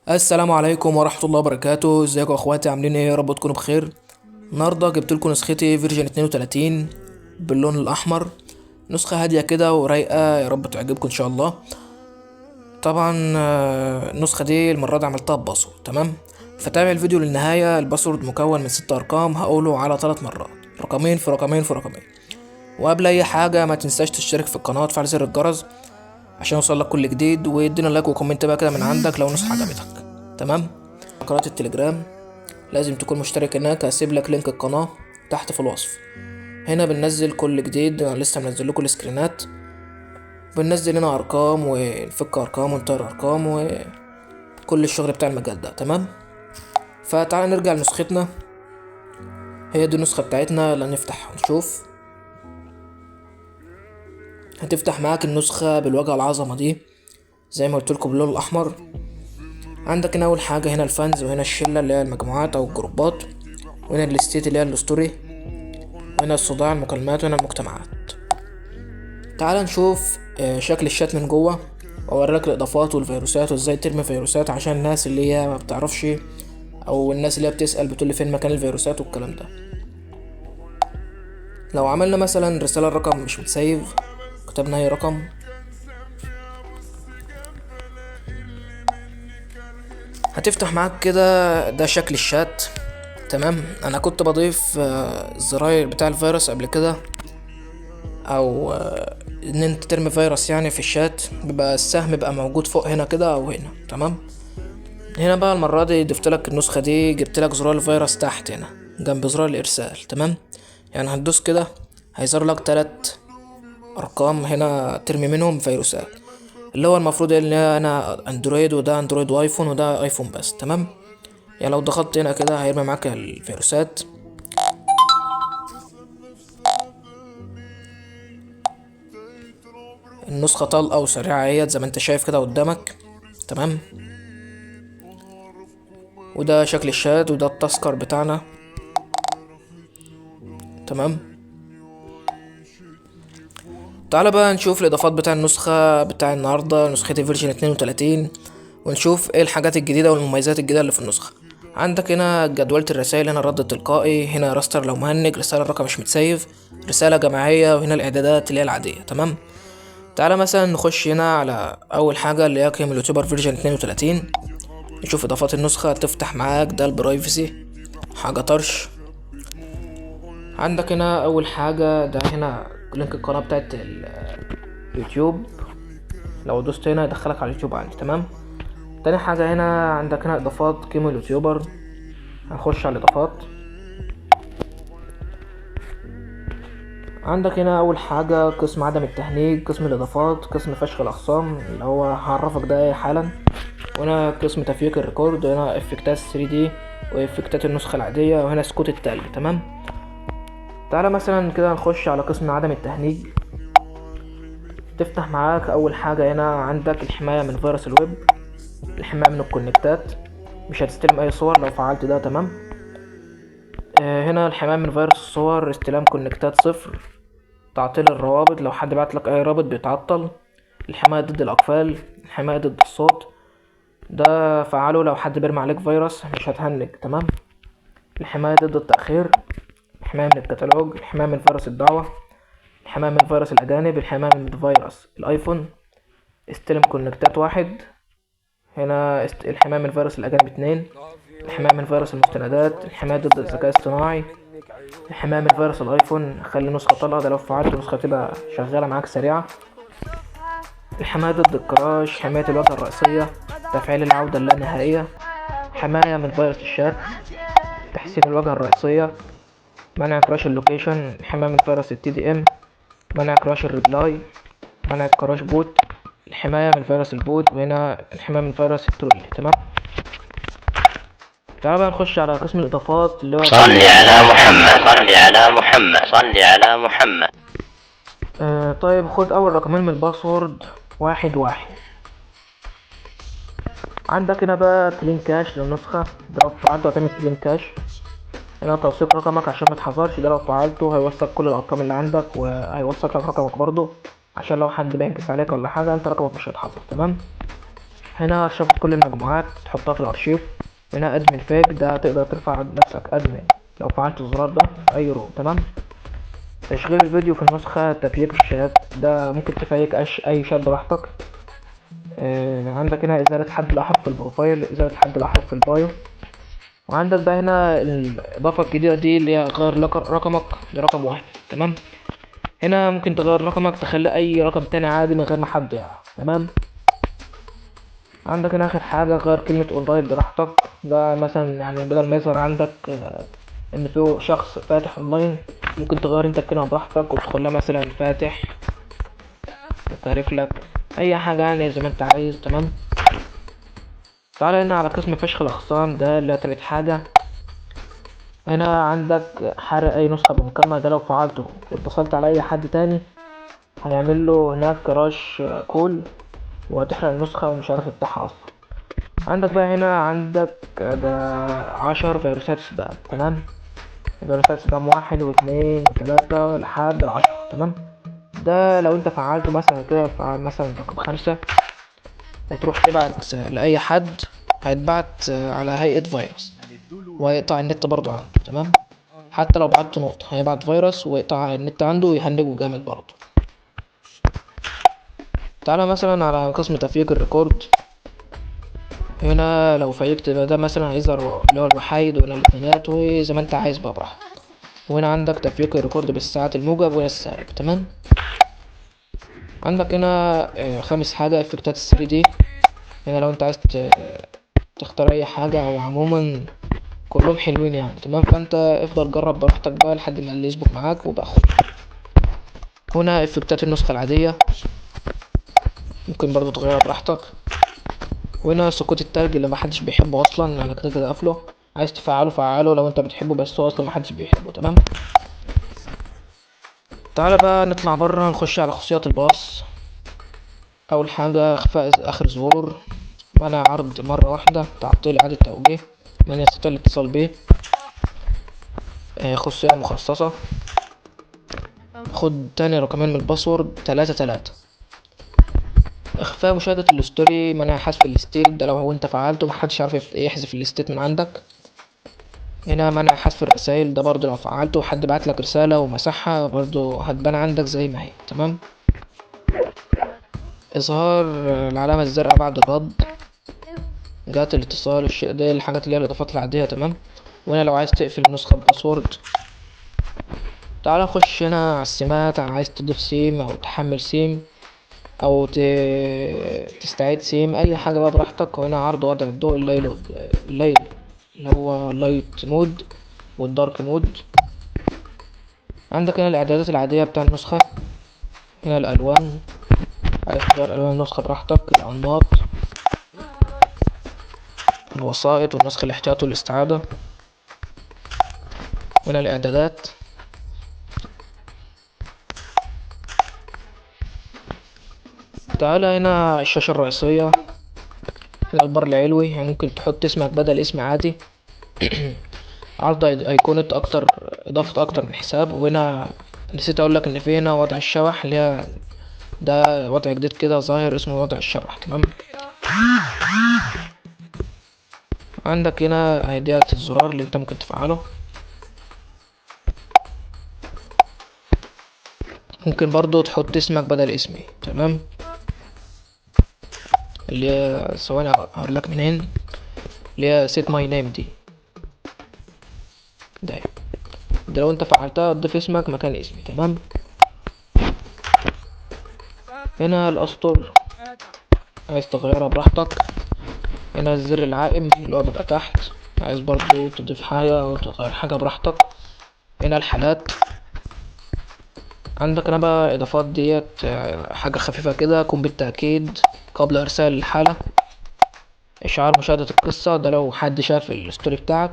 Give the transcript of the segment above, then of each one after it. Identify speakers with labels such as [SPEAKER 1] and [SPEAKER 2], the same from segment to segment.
[SPEAKER 1] السلام عليكم ورحمة الله وبركاته. ازيكم يا اخواتي؟ عاملين ايه؟ يا رب تكونوا بخير. النهارده جبت لكم نسختي فيرجن 32 باللون الاحمر. نسخة هادية كده ورايقة، يا رب تعجبكم ان شاء الله. طبعا النسخة دي المرة دي عملتها بباسورد، تمام؟ فتابع الفيديو للنهاية. الباسورد مكون من 6 ارقام، هقوله على 3 مرات، رقمين في رقمين في رقمين. وقبل اي حاجة ما تنساش تشترك في القناة وتفعل زر الجرس عشان يوصلك كل جديد، ويدينا لايك وكومنت بقى كده من عندك لو نسخة عجبتك. تمام. قناة التليجرام لازم تكون مشترك هناك، هسيب لك لينك القناة تحت في الوصف. هنا بننزل كل جديد، انا لسه منزل لكم السكرينات. بننزل هنا ارقام ونفك ارقام ونطير ارقام وكل الشغل بتاع المجال ده، تمام. فتعال نرجع لنسختنا. هي دي النسخة بتاعتنا، يلا نفتح ونشوف. هتفتح معاك النسخة بالواجهة العظمة دي زي ما قلت لكم باللون الاحمر. عندك هنا اول حاجة هنا الفانز، وهنا الشلة اللي هي المجموعات او الجروبات، وهنا الستيت اللي هي الستوري، وهنا الصداع المكالمات، وهنا المجتمعات. تعال نشوف شكل الشات من جوه، واوريلك الاضافات والفيروسات وازاي ترمي فيروسات عشان الناس اللي هي ما بتعرفش، او الناس اللي هي بتسأل بتقول لي فين مكان الفيروسات والكلام ده. لو عملنا مثلا رسالة الرقم مش متسيف، كتبنا اي رقم، هتفتح معاك كده. ده شكل الشات، تمام. انا كنت بضيف الزراير بتاع الفيروس قبل كده، او ان انت ترمي فيروس يعني في الشات، بيبقى السهم بيبقى موجود فوق هنا كده او هنا، تمام. هنا بقى المرة دي ضفت لك النسخة دي، جبت لك زرار الفيروس تحت هنا جنب زرار الارسال، تمام. يعني هتدوس كده هيظهر لك 3 ارقام هنا ترمي منهم فيروسات، اللي هو المفروض ان انا اندرويد، وده اندرويد وايفون، وده ايفون بس، تمام. يعني لو ضغطت هنا كده هيرمي معاك الفيروسات. النسخة طلقة وسريعة اهيت زي ما انت شايف كده قدامك، تمام. وده شكل الشات، وده التذكر بتاعنا، تمام. تعالى بقى نشوف الاضافات بتاع النسخة بتاع النهاردة، نسختي فيرجن 32، ونشوف ايه الحاجات الجديدة والمميزات الجديدة اللي في النسخة. عندك هنا جدولة الرسائل، هنا الرد التلقائي، هنا راستر لو مهنج، رسالة الرقم مش متسيف، رسالة جماعية، وهنا الاعدادات اللي هي العادية، تمام. تعالى مثلا نخش هنا على اول حاجة اللي هي قيم اليوتيوبر فيرجن 32، نشوف اضافات النسخة. تفتح معاك ده البرايفسي، حاجة طرش. عندك هنا اول حاجة ده هنا لينك القناة بتاعت اليوتيوب، لو دوست هنا يدخلك على اليوتيوب عندي، تمام. تاني حاجة هنا عندك هنا اضافات قيمة اليوتيوبر، هنخش على الاضافات. عندك هنا اول حاجة قسم عدم التهنيج، قسم الاضافات، قسم فشخ الاخصام اللي هو هعرفك ده ايه حالا، وهنا قسم تفكيك الريكورد، وهنا افكتات 3D وافكتات النسخة العادية، وهنا سكوت التلج، تمام. تعالى مثلا كده نخش على قسم عدم التهنيج. تفتح معاك اول حاجة هنا عندك الحماية من فيروس الويب، الحماية من الكونكتات، مش هتستلم اي صور لو فعلت ده، تمام. هنا الحماية من فيروس الصور، استلام كونكتات 0، تعطيل الروابط، لو حد بعتلك اي رابط بيتعطل، الحماية ضد الاقفال، الحماية ضد الصوت، ده فعله لو حد بيرمي عليك فيروس مش هتهنج، تمام. الحماية ضد التأخير، الحماية من الكتالوج، الحماية من فيروس الدعوة، الحماية من فيروس الأجانب، الحماية من فيروس الآيفون، استلم كونكتات 1، هنا الحماية من فيروس الأجانب 2، الحماية من فيروس المستندات، الحماية ضد الذكاء الاصطناعي، الحماية من فيروس الآيفون، خلي نسخة طلقة، ده لو فعلت نسخة تبقى شغالة معاك سريعة، الحماية ضد الكراش، حماية الواجهة الرئيسية، تفعيل العودة اللانهائية، حماية من فيروس الشات، تحسين الواجهة الرئيسية، منع كراش اللوكيشن، الحماية من فيروس التي دي ام، منع كراش الريبلاي، منع كراش بوت، الحماية من فيروس البوت، وهنا الحماية من فيروس الترولي، تمام. تعال بقى نخش على قسم الإضافات اللي هو
[SPEAKER 2] صل على محمد، صل على محمد، صل على محمد.
[SPEAKER 1] طيب خد أول رقمين من الباسورد، 1 1. عندك هنا بقى كلين كاش للنسخة، ده لو فعلته هتعمل كلين كاش. هنا توثيق رقمك عشان متحذرش، ده لو فعلته هيوثق كل الأرقام اللي عندك، وهيوثق لك رقمك برضه عشان لو حد بينكس عليك ولا حاجة انت رقمك مش هيتحذر، تمام. هنا شفت كل المجموعات تحطها في الارشيف. هنا ادمن فيك ده تقدر ترفع نفسك ادمن لو فعلت الزرار ده في اي رو. تمام. تشغيل الفيديو في النسخة، تفييك الشات ده ممكن تفيك اي شات براحتك. عندك هنا ازالة حد لاحق في البروفايل، ازالة حد لاحق في البايو. وعندك بقى هنا الاضافة الجديدة دي اللي هي غير رقمك لرقم واحد. تمام. هنا ممكن تغير رقمك تخلي اي رقم تاني عادي من غير ما حد يعرف. تمام. عندك هنا اخر حاجة غير كلمة اونلاين براحتك. ده مثلا يعني بدل ما يظهر عندك ان في شخص فاتح اونلاين، ممكن تغير انت الكلمة براحتك وتدخلها مثلا فاتح، تعرف لك اي حاجة يعني زي ما انت عايز. تمام. تعالى هنا على قسم فشخ الاخصام، ده اللي تالت حاجة. هنا عندك حرق اي نسخة بمكالمة، ده لو فعلته واتصلت على اي حد تاني هيعمل له هناك كراش كول وهتحرق النسخة ومش عارف يفتحها اصلا. عندك بقى هنا عندك ده 10 فيروسات سبام. تمام. فيروسات سبام 1 و2 و3 لحد 10. تمام. ده لو انت فعلته مثلا كده، فعل مثلا رقم 5 وتروح تبعت لأي حد، هيتبعت على هيئة فيروس وهيقطع النت برضه عنده. تمام. حتى لو بعت نقطة هيبعت فيروس ويقطع النت عنده ويهنجه جامد برضه. تعالى مثلا على قسم تفييك الريكورد. هنا لو فيكت ده مثلا هيظهر اللي هو الوحايد ولا الاتنينات وزي ما انت عايز بقى براحتك. وهنا عندك تفييك الريكورد بالساعات الموجب ولا السالب. تمام. عندك هنا خامس حاجة افكتات 3D. هنا لو انت عايز تختار اي حاجة او عموما كلهم حلوين يعني. تمام. فانت افضل جرب براحتك بقى لحد ما اللي يظبط معاك وباخد. هنا افكتات النسخة العادية ممكن برضو تغيرها براحتك. وهنا سقوط التلج اللي محدش بيحبه اصلا، انا كده كده قافله. عايز تفعله فعله لو انت بتحبه، بس هو اصلا محدش بيحبه. تمام. تعالى بقى نطلع برا نخش على خصوصيات الباص. اول حاجة اخفاء اخر ظهور، منع عرض مرة واحدة، تعطيل اعادة توجيه، من يستطيع الاتصال به. خصوصية مخصصة، خد تاني رقمين من الباسورد 3 اخفاء مشاهدة الستوري، منع حذف الستيت، ده لو انت فعلته محدش يعرف يحذف الستيت من عندك. هنا منع حذف الرسايل، ده برضو لو فعلته وحد بعتلك رسالة ومسحها برضو هتبان عندك زي ما هي. تمام. اظهار العلامة الزرقاء بعد الرد، جهات الاتصال، الشيء ده الحاجات اللي هي الاضافات العادية. تمام. وهنا لو عايز تقفل النسخة بباسورد. تعال نخش هنا على السمات، عايز تضيف سيم او تحمل سيم او تستعيد سيم، اي حاجة بقى براحتك. وهنا عرض وضع الضوء الليل اللي هو لايت مود والدارك مود. عندك هنا الاعدادات العادية بتاع النسخة. هنا الالوان، عايز تغير الوان النسخة براحتك، الانماط، الوسائط والنسخ الاحتياطي والاستعادة. هنا الاعدادات. تعالى هنا الشاشة الرئيسية، هنا البار العلوي، يعني ممكن تحط اسمك بدل اسم عادي. عرض ايقونة اكتر، اضافة اكتر من حساب. وهنا نسيت اقولك ان في هنا وضع الشبح اللي هي ده وضع جديد كده ظاهر اسمه وضع الشبح. تمام. عندك هنا ايديات الزرار اللي انت ممكن تفعله. ممكن برضو تحط اسمك بدل اسمي. تمام. اللي هي ثواني هقولك منين، اللي هي set my name دي. ده لو انت فعلتها تضيف اسمك مكان اسمي. تمام. هنا الاسطر، عايز تغيرها براحتك. هنا الزر العائم اللي هو بيبقى تحت، عايز برضو تضيف حاجة او تغير حاجة براحتك. هنا الحالات. عندك هنا بقى اضافات ديت حاجة خفيفة كده، قم بالتأكيد قبل ارسال الحالة. اشعار مشاهدة القصة، ده لو حد شاف الستوري بتاعك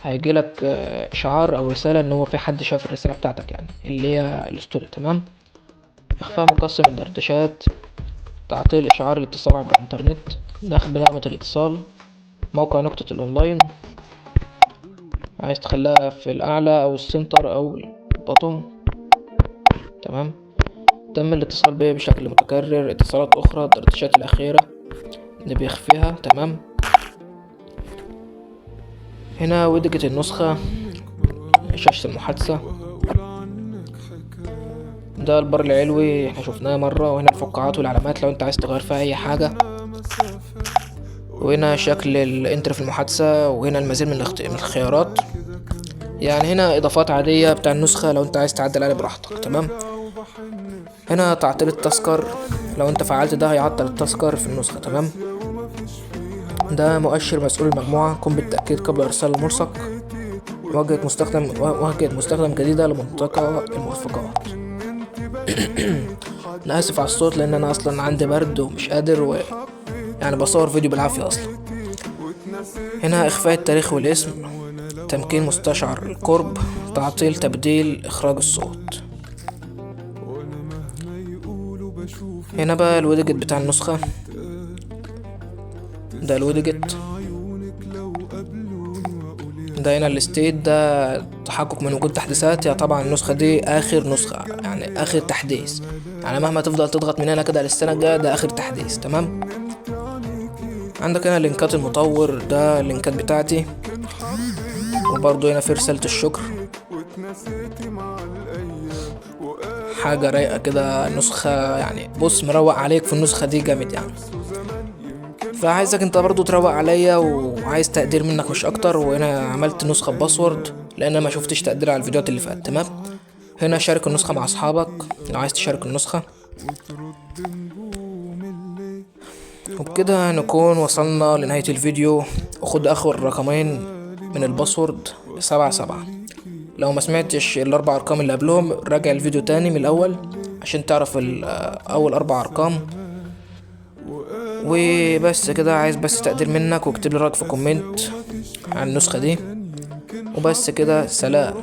[SPEAKER 1] هيجيلك اشعار او رسالة ان هو في حد شاف الرسالة بتاعتك يعني اللي هي الستوري. تمام. اخفاء مقسم الدردشات، تعطيل اشعار الاتصال عبر الانترنت، دخل بنغمة الاتصال، موقع نقطة الاونلاين، عايز تخليها في الاعلى او السنتر او البطن. تمام. تم الاتصال بي بشكل متكرر، اتصالات اخرى، الدردشات الاخيرة، اللي بيخفيها. تمام. هنا ودجة النسخة، شاشة المحادثة، ده البر العلوي احنا شفناه مرة، وهنا الفقاعات والعلامات لو انت عايز تغير فيها اي حاجة، وهنا شكل الانتر في المحادثة، وهنا المزيد من الخيارات. يعني هنا اضافات عادية بتاع النسخة لو انت عايز تعدل عليه براحتك. تمام. هنا تعطيل التذكر، لو انت فعلت ده هيعطل التذكر في النسخة. تمام. ده مؤشر مسؤول المجموعة، قم بالتأكيد قبل ارسال الملصق. واجهة مستخدم جديدة لمنطقة المرفقات. انا اسف على الصوت لان انا اصلا عندي برد ومش قادر يعني بصور فيديو بالعافية اصلا. هنا اخفاء التاريخ والاسم، تمكين مستشعر القرب، تعطيل تبديل اخراج الصوت. هنا بقى الويدجت بتاع النسخة، ده الويدجت. ده هنا الستيت، ده تحقق من وجود تحديثات. يا طبعا النسخة دي اخر نسخة، يعني اخر تحديث، يعني مهما تفضل تضغط من هنا كده للسنة الجاية ده اخر تحديث. تمام. عندك هنا لينكات المطور، ده اللينكات بتاعتي، وبرضو هنا في رسالة الشكر، حاجة رايقة كده. نسخة يعني بص مروق عليك في النسخة دي جامد يعني، فعايزك انت برضو تروق عليا، وعايز تقدير منك مش اكتر. وهنا عملت نسخة باسورد لان ما شفتش تقدير على الفيديوهات اللي فاتت. تمام. هنا شارك النسخة مع اصحابك لو عايز تشارك النسخة. وبكده نكون وصلنا لنهاية الفيديو. وخد اخر رقمين من الباسورد 77. لو ما سمعتش الاربع ارقام اللي قبلهم راجع الفيديو تاني من الاول عشان تعرف اول 4 ارقام. وبس كده، عايز بس تقدير منك، واكتب لي رايك في كومنت عن النسخة دي. وبس كده، سلام.